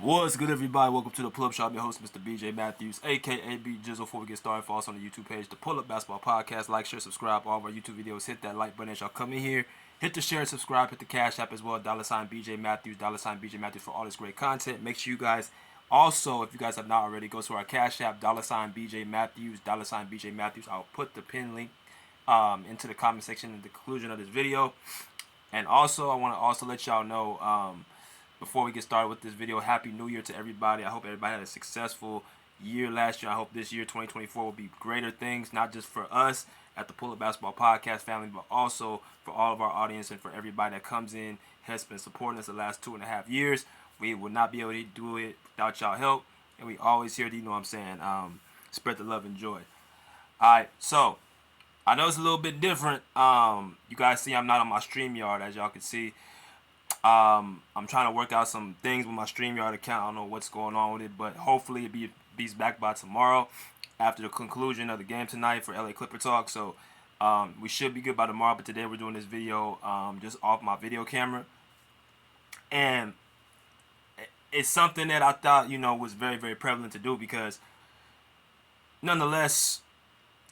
What's good, everybody? Welcome to the Pull-Up Shop. Your host, Mr. BJ Matthews, aka B Jizzle. Before we get started, follow us on the YouTube page, the Pull-Up Basketball Podcast. Like, share, subscribe all of our YouTube videos. Hit that like button as y'all come in here. Hit the share, subscribe, hit the Cash App as well. $ BJ Matthews, $ BJ Matthews for all this great content. Make sure you guys also, if you guys have not already, go to our Cash App, $ BJ Matthews, $ BJ Matthews. I'll put the pin link into the comment section in the conclusion of this video. And also, I want to also let y'all know, before we get started with this video, Happy New Year to everybody. I hope everybody had a successful year last year. I hope this year, 2024, will be greater things, not just for us at the Pull-Up Basketball Podcast family, but also for all of our audience and for everybody that comes in, has been supporting us the last 2.5 years. We would not be able to do it without y'all help, and we always here to, you know what I'm saying, spread the love and joy. All right, so I know it's a little bit different. You guys see I'm not on my StreamYard, as y'all can see. I'm trying to work out some things with my StreamYard account. I don't know what's going on with it, but hopefully it be back by tomorrow after the conclusion of the game tonight for LA Clipper Talk. So we should be good by tomorrow, but today we're doing this video just off my video camera. And it's something that I thought, you know, was very, very prevalent to do because nonetheless,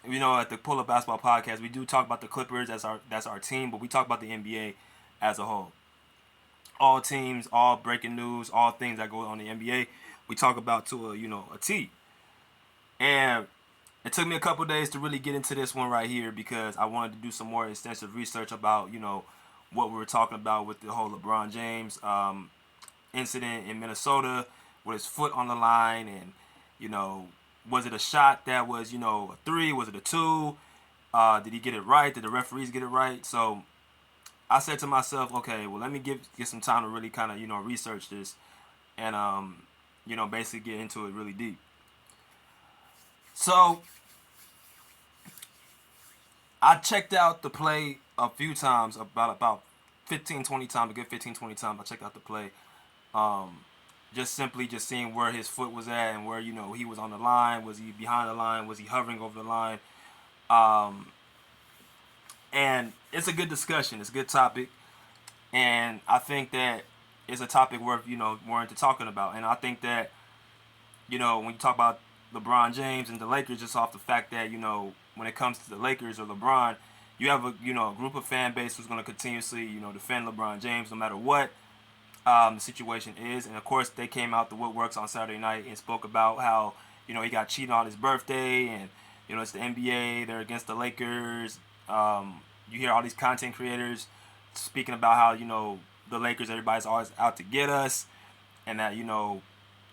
you know, at the Pull-Up Basketball Podcast, we do talk about the Clippers, that's our team, but we talk about the NBA as a whole. All teams, all breaking news, all things that go on in the NBA, we talk about to a T. And it took me a couple days to really get into this one right here because I wanted to do some more extensive research about, you know, what we were talking about with the whole LeBron James incident in Minnesota with his foot on the line, and, you know, was it a shot that was, you know, a 3? Was it a 2? Did he get it right? Did the referees get it right? So I said to myself, okay, well, let me get some time to really kind of, you know, research this and, you know, basically get into it really deep. So I checked out the play a few times, about 15, 20 times, a good 15, 20 times. I checked out the play, just simply just seeing where his foot was at and where, you know, he was on the line. Was he behind the line? Was he hovering over the line? And it's a good discussion. It's a good topic. And I think that it's a topic worth, you know, more into talking about. And I think that, you know, when you talk about LeBron James and the Lakers, just off the fact that, you know, when it comes to the Lakers or LeBron, you have a group of fan base who's going to continuously, you know, defend LeBron James no matter what the situation is. And, of course, they came out the woodworks on Saturday night and spoke about how, you know, he got cheated on his birthday and, you know, it's the NBA. They're against the Lakers. You hear all these content creators speaking about how, you know, the Lakers, everybody's always out to get us, and that, you know,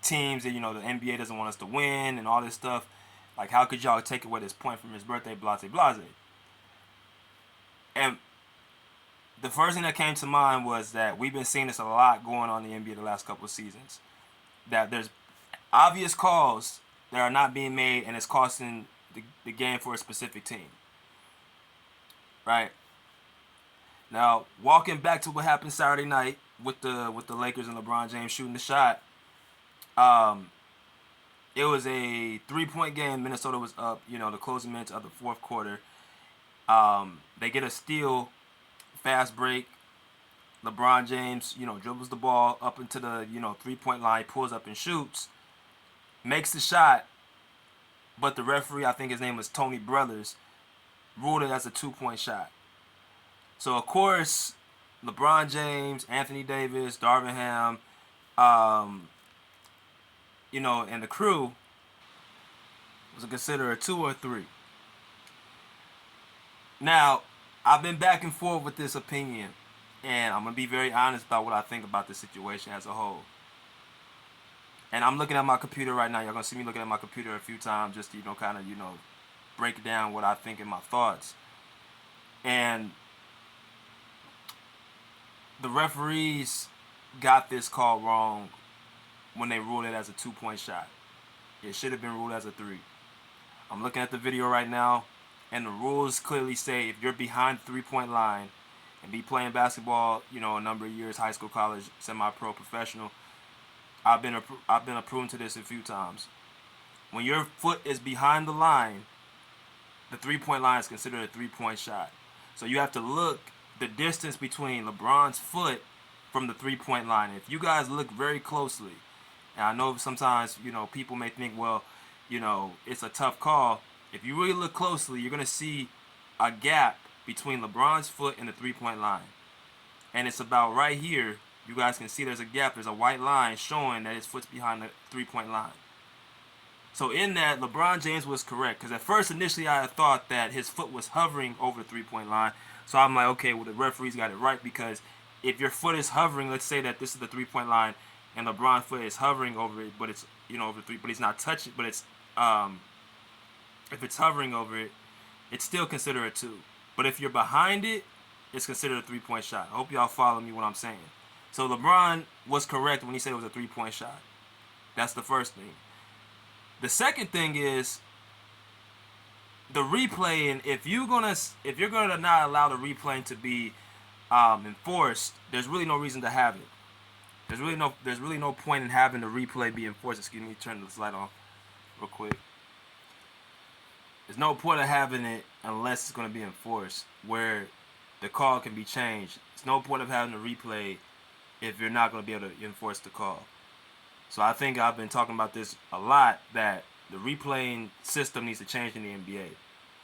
teams that, you know, the NBA doesn't want us to win and all this stuff. Like, how could y'all take away this point from his birthday, blase, blase? And the first thing that came to mind was that we've been seeing this a lot going on in the NBA the last couple of seasons. That there's obvious calls that are not being made, and it's costing the game for a specific team. Right. Now, walking back to what happened Saturday night with the Lakers and LeBron James shooting the shot, it was a 3-point game. Minnesota was up, you know, the closing minutes of the fourth quarter. They get a steal, fast break. LeBron James, you know, dribbles the ball up into the, you know, 3-point line, pulls up and shoots, makes the shot, but the referee, I think his name was Tony Brothers, ruled it as a 2-point shot. So, of course, LeBron James, Anthony Davis, Darvin Ham, you know, and the crew was considered a 2 or 3. Now, I've been back and forth with this opinion, and I'm going to be very honest about what I think about the situation as a whole. And I'm looking at my computer right now. You're going to see me looking at my computer a few times just to, you know, kind of, you know, break down what I think and my thoughts. And the referees got this call wrong when they ruled it as a 2-point shot. It should have been ruled as a 3. I'm looking at the video right now, and the rules clearly say if you're behind the 3-point line and be playing basketball, you know, a number of years, high school, college, semi-pro, professional, I've been approved to this a few times. When your foot is behind the line, the 3-point line is considered a 3-point shot. So you have to look the distance between LeBron's foot from the 3-point line. If you guys look very closely, And I know sometimes, people may think, well, it's a tough call. If you really look closely, you're going to see a gap between LeBron's foot and the three-point line. And it's about right here. You guys can see there's a gap. There's a white line showing that his foot's behind the three-point line. So in that, LeBron James was correct. Because at first, initially, I thought that his foot was hovering over the three-point line. So I'm like, okay, well, the referees got it right. Because if your foot is hovering, let's say that this is the three-point line, and LeBron's foot is hovering over it, but it's, over three, but he's not touching, but it's, if it's hovering over it, it's still considered a two. But if you're behind it, it's considered a three-point shot. I hope y'all follow me what I'm saying. So LeBron was correct when he said it was a three-point shot. That's the first thing. The second thing is the replaying. If you're gonna not allow the replaying to be enforced, there's really no reason to have it. There's really no point in having the replay be enforced. Excuse me, turn this light on real quick. There's no point of having it unless it's going to be enforced, where the call can be changed. There's no point of having a replay if you're not going to be able to enforce the call. So I think I've been talking about this a lot, that the replaying system needs to change in the NBA.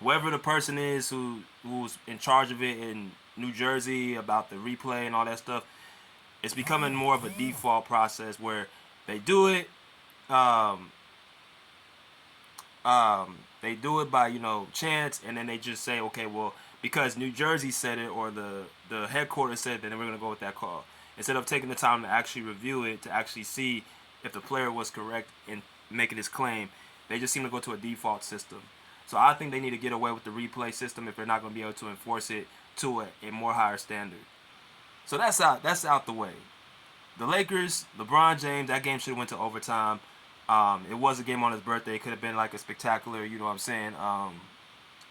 Whoever the person is who's in charge of it in New Jersey about the replay and all that stuff, it's becoming more of a default process where they do it. They do it by, chance, and then they just say, okay, well, because New Jersey said it or the headquarters said it, then we're going to go with that call. Instead of taking the time to actually review it, to actually see if the player was correct in making his claim, they just seem to go to a default system. So I think they need to get away with the replay system if they're not going to be able to enforce it to a more higher standard. So that's out the way. The Lakers, LeBron James, that game should have went to overtime. It was a game on his birthday. It could have been like a spectacular,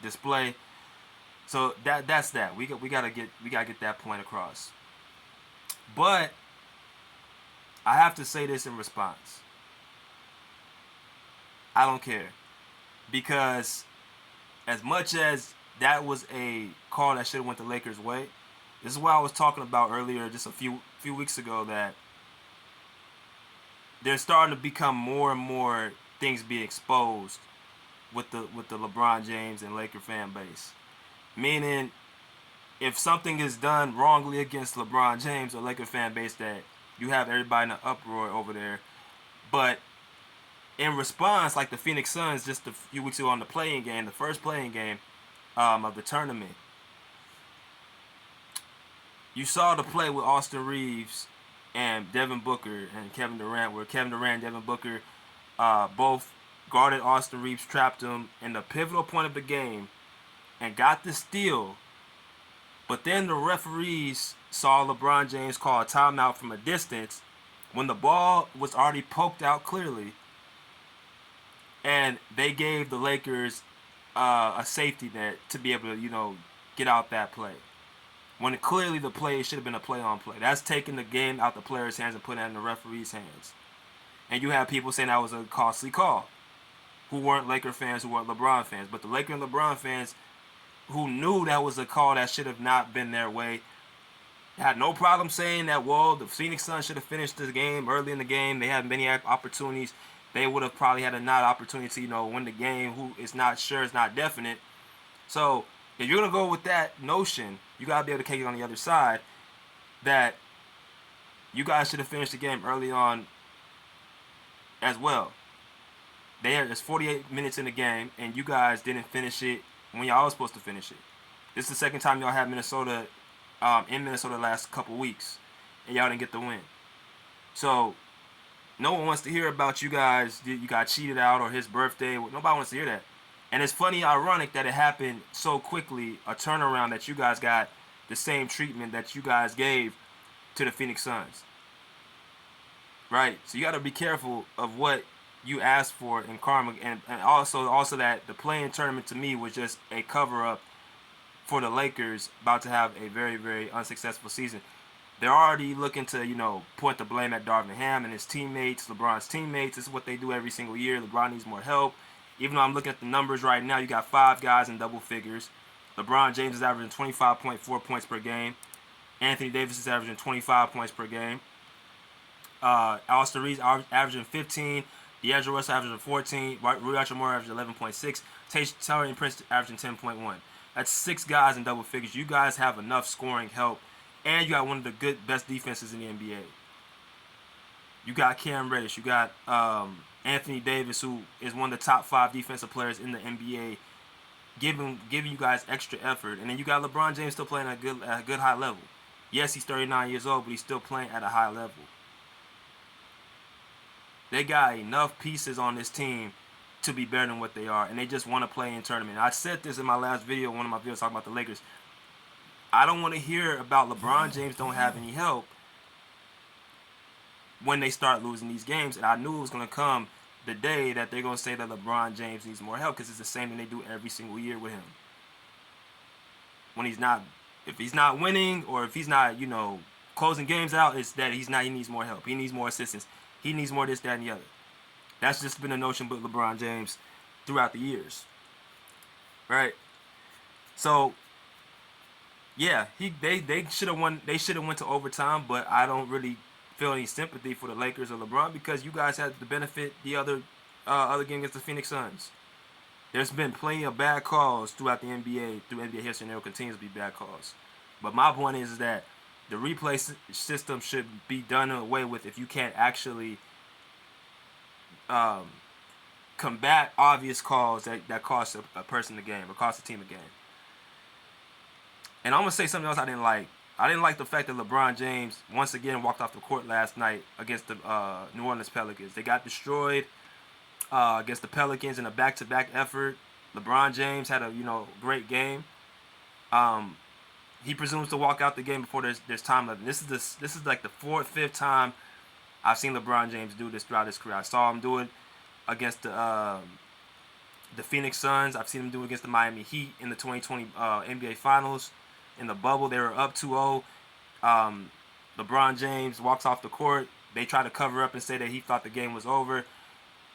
display. So that's that. We gotta get that point across. But I have to say this in response. I don't care, because as much as that was a call that should have went the Lakers' way, this is what I was talking about earlier, just a few weeks ago, that there's starting to become more and more things being exposed with the LeBron James and Laker fan base. Meaning, if something is done wrongly against LeBron James or Laker fan base, that you have everybody in an uproar over there. But in response, like the Phoenix Suns just a few weeks ago on the first playing game of the tournament, you saw the play with Austin Reeves and Devin Booker and Kevin Durant, where Kevin Durant and Devin Booker both guarded Austin Reeves, trapped him in the pivotal point of the game, and got the steal. But then the referees saw LeBron James call a timeout from a distance when the ball was already poked out clearly, and they gave the Lakers a safety net to be able to, get out that play. When clearly the play should have been a play-on-play. That's taking the game out the player's hands and putting it in the referee's hands. And you have people saying that was a costly call, who weren't Laker fans, who weren't LeBron fans. But the Laker and LeBron fans who knew that was a call that should have not been their way had no problem saying that, well, the Phoenix Suns should have finished the game early in the game. They had many opportunities. They would have probably had a opportunity to, win the game. Who is not sure, it's not definite. So if you're going to go with that notion, you got to be able to take it on the other side, that you guys should have finished the game early on as well. There's 48 minutes in the game, and you guys didn't finish it when y'all was supposed to finish it. This is the second time y'all had Minnesota in Minnesota the last couple weeks, and y'all didn't get the win. So no one wants to hear about you guys. You got cheated out or his birthday. Nobody wants to hear that. And it's funny, ironic that it happened so quickly, a turnaround, that you guys got the same treatment that you guys gave to the Phoenix Suns. Right? So you got to be careful of what you asked for in karma. And also that the play-in tournament to me was just a cover-up for the Lakers about to have a very, very unsuccessful season. They're already looking to, point the blame at Darvin Ham and his teammates, LeBron's teammates. This is what they do every single year. LeBron needs more help. Even though I'm looking at the numbers right now, you got 5 guys in double figures. LeBron James is averaging 25.4 points per game. Anthony Davis is averaging 25 points per game. Austin Reeves averaging 15. D'Angelo Russell averaging 14. Rui Hachimura averaging 11.6. Taurean Prince averaging 10.1. That's 6 guys in double figures. You guys have enough scoring help, and you got one of the best defenses in the NBA. You got Cam Reddish. You got Anthony Davis, who is one of the top 5 defensive players in the NBA, giving you guys extra effort. And then you got LeBron James still playing at a good high level. Yes, he's 39 years old, but he's still playing at a high level. They got enough pieces on this team to be better than what they are, and they just want to play in tournament. I said this in my last video, one of my videos talking about the Lakers. I don't want to hear about LeBron James don't have any help when they start losing these games, and I knew it was going to come the day that they're going to say that LeBron James needs more help, because it's the same thing they do every single year with him. When he's not, if he's not winning, or if he's not, closing games out, it's that he needs more help. He needs more assistance. He needs more this, that, and the other. That's just been a notion with LeBron James throughout the years. Right? So, yeah, they should have won. They should have went to overtime, but I don't really feel any sympathy for the Lakers or LeBron, because you guys had to benefit the other game against the Phoenix Suns. There's been plenty of bad calls throughout the NBA, through NBA history, and there will continue to be bad calls. But my point is that the replay system should be done away with if you can't actually combat obvious calls that cost a person the game or cost a team a game. And I'm going to say something else I didn't like. I didn't like the fact that LeBron James once again walked off the court last night against the New Orleans Pelicans. They got destroyed against the Pelicans in a back-to-back effort. LeBron James had a great game. He presumes to walk out the game before there's time left. This is like the 4th, 5th time I've seen LeBron James do this throughout his career. I saw him do it against the Phoenix Suns. I've seen him do it against the Miami Heat in the 2020 NBA Finals. In the bubble, they were up 2-0. LeBron James walks off the court. They try to cover up and say that he thought the game was over.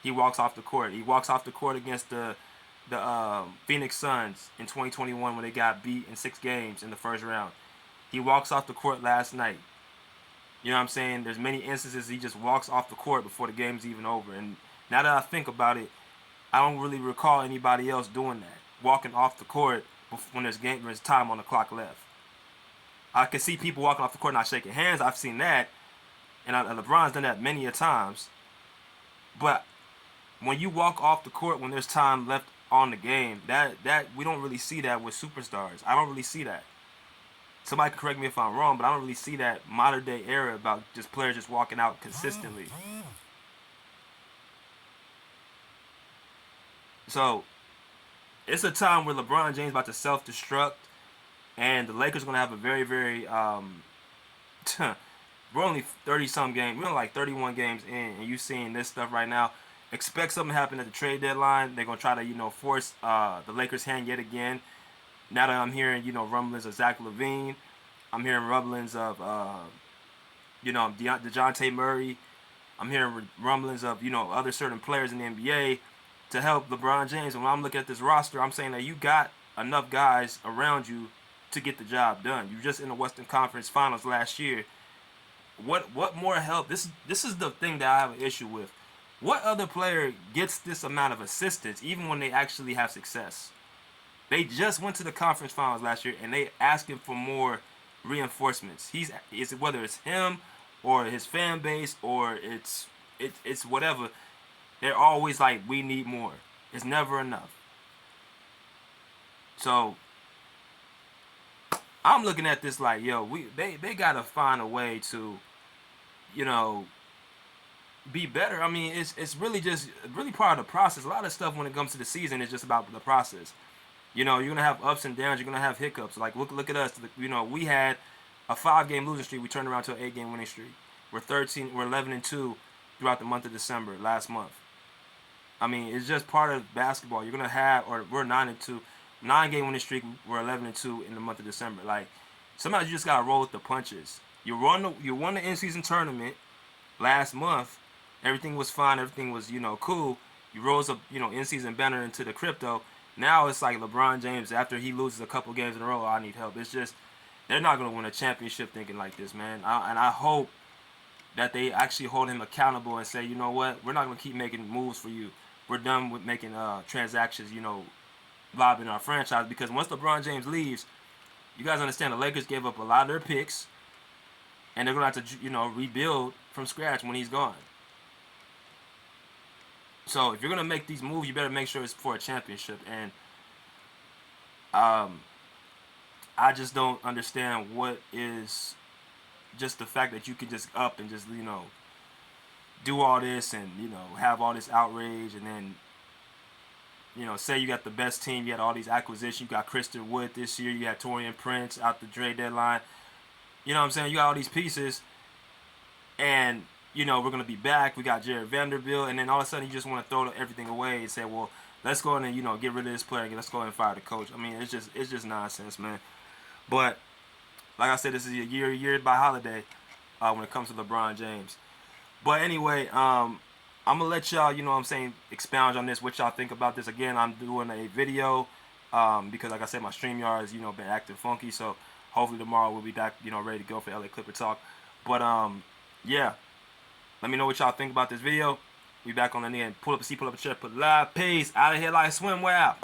He walks off the court. He walks off the court against the Phoenix Suns in 2021 when they got beat in 6 games in the first round. He walks off the court last night. You know what I'm saying? There's many instances he just walks off the court before the game's even over. And now that I think about it, I don't really recall anybody else doing that, walking off the court when there's time on the clock left. I can see people walking off the court not shaking hands. I've seen that, and LeBron's done that many a times. But when you walk off the court when there's time left on the game, that we don't really see that with superstars. I don't really see that. Somebody can correct me if I'm wrong, but I don't really see that modern day era about just players just walking out consistently. So it's a time where LeBron James is about to self-destruct, and the Lakers are going to have a very, very we're only 30-some games. We're only like 31 games in, and you seeing this stuff right now. Expect something to happen at the trade deadline. They're going to try to, force the Lakers' hand yet again. Now that I'm hearing, rumblings of Zach LaVine. I'm hearing rumblings of, DeJounte Murray. I'm hearing rumblings of, other certain players in the NBA to help LeBron James. And when I'm looking at this roster, I'm saying that you got enough guys around you to get the job done. You were just in the Western Conference Finals last year. What more help? This is the thing that I have an issue with. What other player gets this amount of assistance even when they actually have success? They just went to the conference finals last year, and they asking for more reinforcements. Whether it's him or his fan base or it's whatever. They're always like, we need more. It's never enough. So I'm looking at this like, they gotta find a way to, be better. I mean, it's really part of the process. A lot of stuff when it comes to the season is just about the process. You're gonna have ups and downs. You're gonna have hiccups. Like look at us. We had a 5-game losing streak. We turned around to an 8-game winning streak. We're 11-2 throughout the month of December last month. I mean, it's just part of basketball. You're gonna have, or we're 9-2, 9-game winning streak. We're 11-2 in the month of December. Like sometimes you just gotta roll with the punches. You won the in-season tournament last month. Everything was fine. Everything was cool. You rose up in-season banner into the crypto. Now it's like LeBron James after he loses a couple games in a row. I need help. It's just they're not gonna win a championship thinking like this, man. I hope that they actually hold him accountable and say, you know what, we're not gonna keep making moves for you. We're done with making transactions, lobbing our franchise, because once LeBron James leaves, you guys understand the Lakers gave up a lot of their picks, and they're gonna have to rebuild from scratch when he's gone. So if you're gonna make these moves, you better make sure it's for a championship. And I just don't understand what is just the fact that you can just up and just do all this and have all this outrage, and then say you got the best team, you got all these acquisitions, you got Christian Wood this year, you had Torian Prince out the trade deadline. You know what I'm saying? You got all these pieces, and we're gonna be back. We got Jared Vanderbilt, and then all of a sudden you just want to throw everything away and say, well, let's go in and get rid of this player and let's go and fire the coach. I mean, it's just nonsense, man. But like I said, this is a year by holiday when it comes to LeBron James. But anyway, I'm gonna let y'all, expound on this, what y'all think about this. Again, I'm doing a video because, like I said, my StreamYard has been acting funky. So hopefully tomorrow we'll be back, ready to go for LA Clipper talk. But yeah, let me know what y'all think about this video. We back on the end. Pull up a seat, pull up a chair, put live. Peace. Out of here like swimwear.